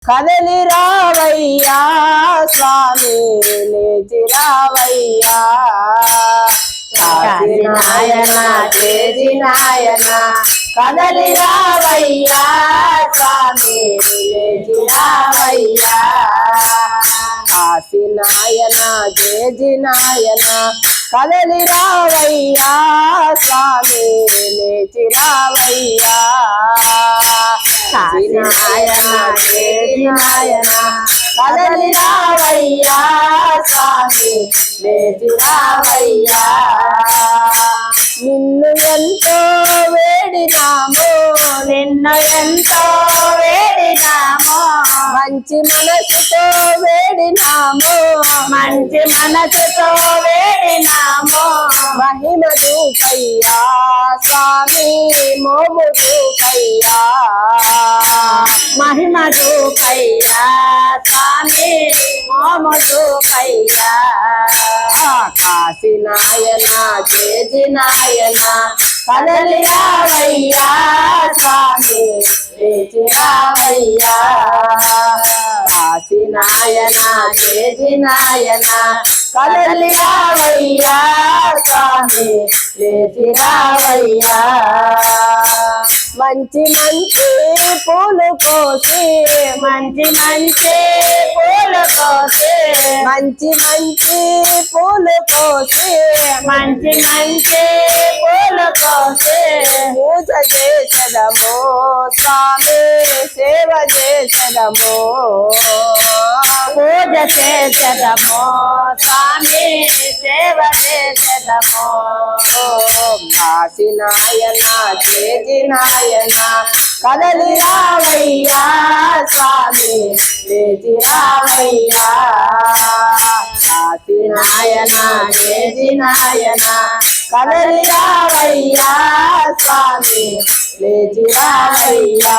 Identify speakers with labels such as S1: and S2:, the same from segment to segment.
S1: కదలి రావయ్యా స్వామి లేచి రావయ్యా నాయన చేసి నాయన కదలి రావయ్యా స్వామి లేచి రావయ్యా కాశీ నాయన చేసి నాయన కదలి రావయ్యా స్వామి లేచి రావయ్యా కాశీ నాయన చేసి నాయన కదలి రావయ్యా స్వామి లేచి రావయ్యా నిన్ను ఎంతో వేడినాము
S2: నిన్ను ఎంతో వేడినాము
S1: మంచి మనసుతో వేడినాము
S2: మంచి మనసుతో వేడినాము
S1: మహిమ దూకయ్యా స్వామి మోము దూకయ్యా
S2: మహిమ దూకయ్యా స్వామి మోము దూకయ్యా
S1: కాశీ నాయన చేసి నాయన కదలి రావయ్యా స్వామి లేచి రావయ్యా కాశీ నాయన చేసి నాయన కదలి రావయ్యా స్వామి లేచి రావయ్యా మంచి మంచి పూలు కోసి
S2: మంచి మంచి పూలు కోసి
S1: మంచి మంచి పూలు కోసి
S2: మంచి మంచి పూలు కోసి
S1: పూజ చేసదము స్వామి సేవ చేసదము
S2: పూజ చేసదము స్వామి సేవ చేసదము
S1: కాశీ నాయన చేసి నాయన కదలి రావయ్యా స్వామి లేచి రావయ్యా కాశీ నాయన చేసి నాయన కదలి రావయ్యా స్వామి లేచి రావయ్యా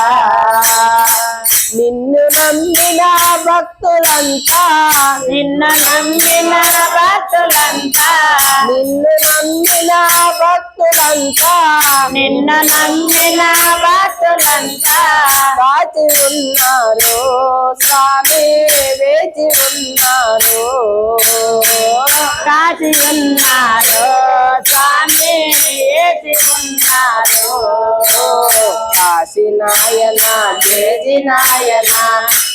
S1: నిన్ను నమ్మిన భక్తులంతా
S2: నిన్ను నమ్మిన భక్తులంతా
S1: నిన్ను నమ్మిన భక్తులంతా
S2: నిన్ను నమ్మిన భక్తులంతా
S1: కాచి ఉన్నారు స్వామి వేచి ఉన్నారు
S2: కాచి ఉన్నారు స్వామి వేచి ఉన్నారు
S1: కాశీ నాయన చేసి నాయన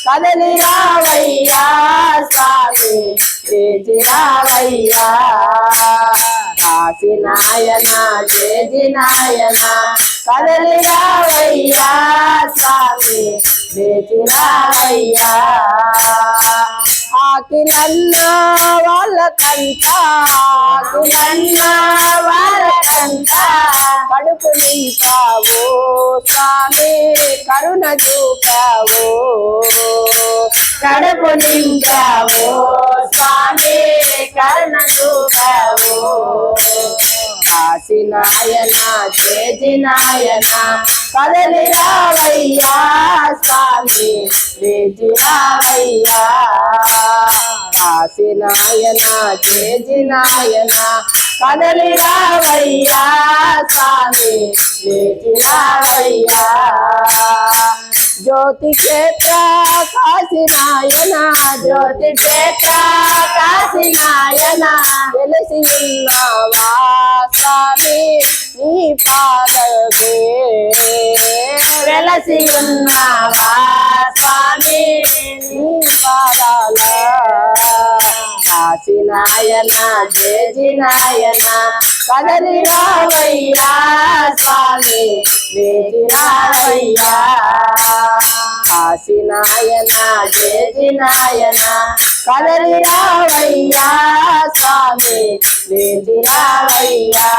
S1: కదలి రావయ్యా స్వామి లేచి రావయ్యా కాశీ నాయన చేసి నాయన కదలి రావయ్యా స్వామి లేచి రావయ్యా ఆకిలన్నా వాళ్ళకంతా
S2: ఆకులన్నా వాళ్ళకంతా
S1: కడుపు నింపావు స్వామి కరుణ చూపావు
S2: కడుపు నింపావు స్వామి కరుణ చూపావు
S1: కాశీ నాయన చేసి నాయన కదలి రావయ్యా స్వామి లేచి రావయ్యా కాశీ నాయన చేసి నాయన కదలి రావయ్యా స్వామి లేచి రావయ్యా జ్యోతి క్షేత్ర కాశీ నాయన
S2: జ్యోతి క్షేత్ర కాశీ నాయన
S1: వెలసి ఉన్నావా స్వామి నీ పాదమే
S2: వెలసి ఉన్నావా స్వామి
S1: నీ పాదాల కాశీ నాయన చేసి నాయన కదలి రావయ్యా స్వామి లేచి రావయ్యా కాశీ నాయన చేసి నాయన కదలి రావయ్యా స్వామి లేచి రావయ్యా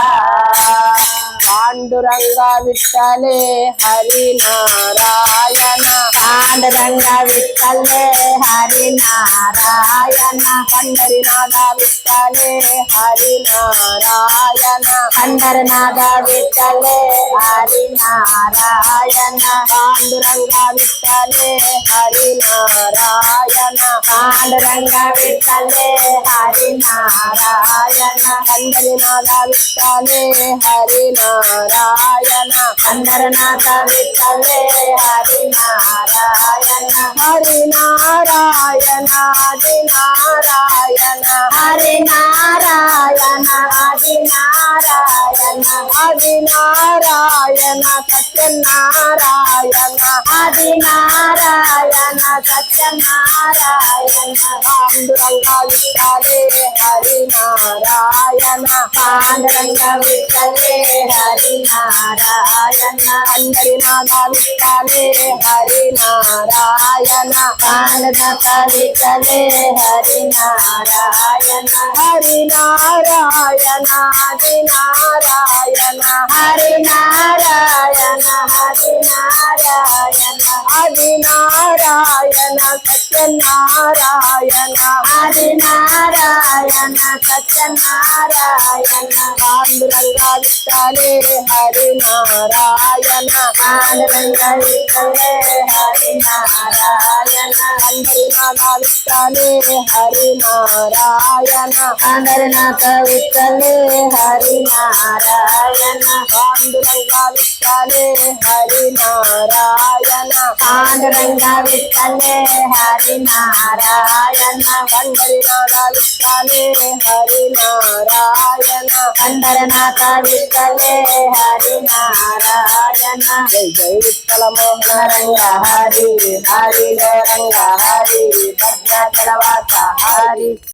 S1: పాండురంగ విఠలే హరి నారాయణ
S2: పాండురంగ విఠలే హరి నారాయణ
S1: పండరినాథ విఠలే హరి నారాయణ
S2: పండరనాథ విఠలే హరి నారాయణ
S1: పాండురంగ విఠలే హరి నారాయణ
S2: పాండురంగ విఠలే హరి నారాయణ
S1: అందరి నాద విఠలే హరి నారాయణ
S2: అందరనాథ విఠలే హరి నారాయణ
S1: హరి నారాయణ ఆది నారాయణ
S2: హరి నారాయణ హరి నారాయణ
S1: ఆది నారాయణ సత్యనారాయణ
S2: హరి నారాయణ సత్యనారాయణ
S1: పాండురంగ విఠలే హరి నారాయణ
S2: పాండురంగ విఠలే హరి నారాయణ
S1: అందరి నాద విఠలే హరి నారాయణ
S2: పాండునాథ విఠలే హరి నారాయణ
S1: హరి నారాయణ ఆది నారాయణ
S2: హరి నారాయణ హరి నారాయణ
S1: ఆది నారాయణ సత్యనారాయణ
S2: హరి నారాయణ సత్యనారాయణ
S1: పాండురంగ విఠలే హరి నారాయణ
S2: పాండురంగ విఠలే హరి నారాయణ
S1: అందరి నాద విఠలే హరి నారాయణ
S2: అందరనాథ విఠలే హరి నారాయణ
S1: పాండురంగ విఠలే హరి నారాయణ
S2: పాండురంగ విఠలే హరి నారాయణ
S1: అందరి నాద విఠలే హరి నారాయణ
S2: అందరనాథ విఠలే హరి నారాయణ
S1: జై జై విఠల మోహన
S2: రంగ హరి హరి రంగ హరి భద్రాచలవాస హరి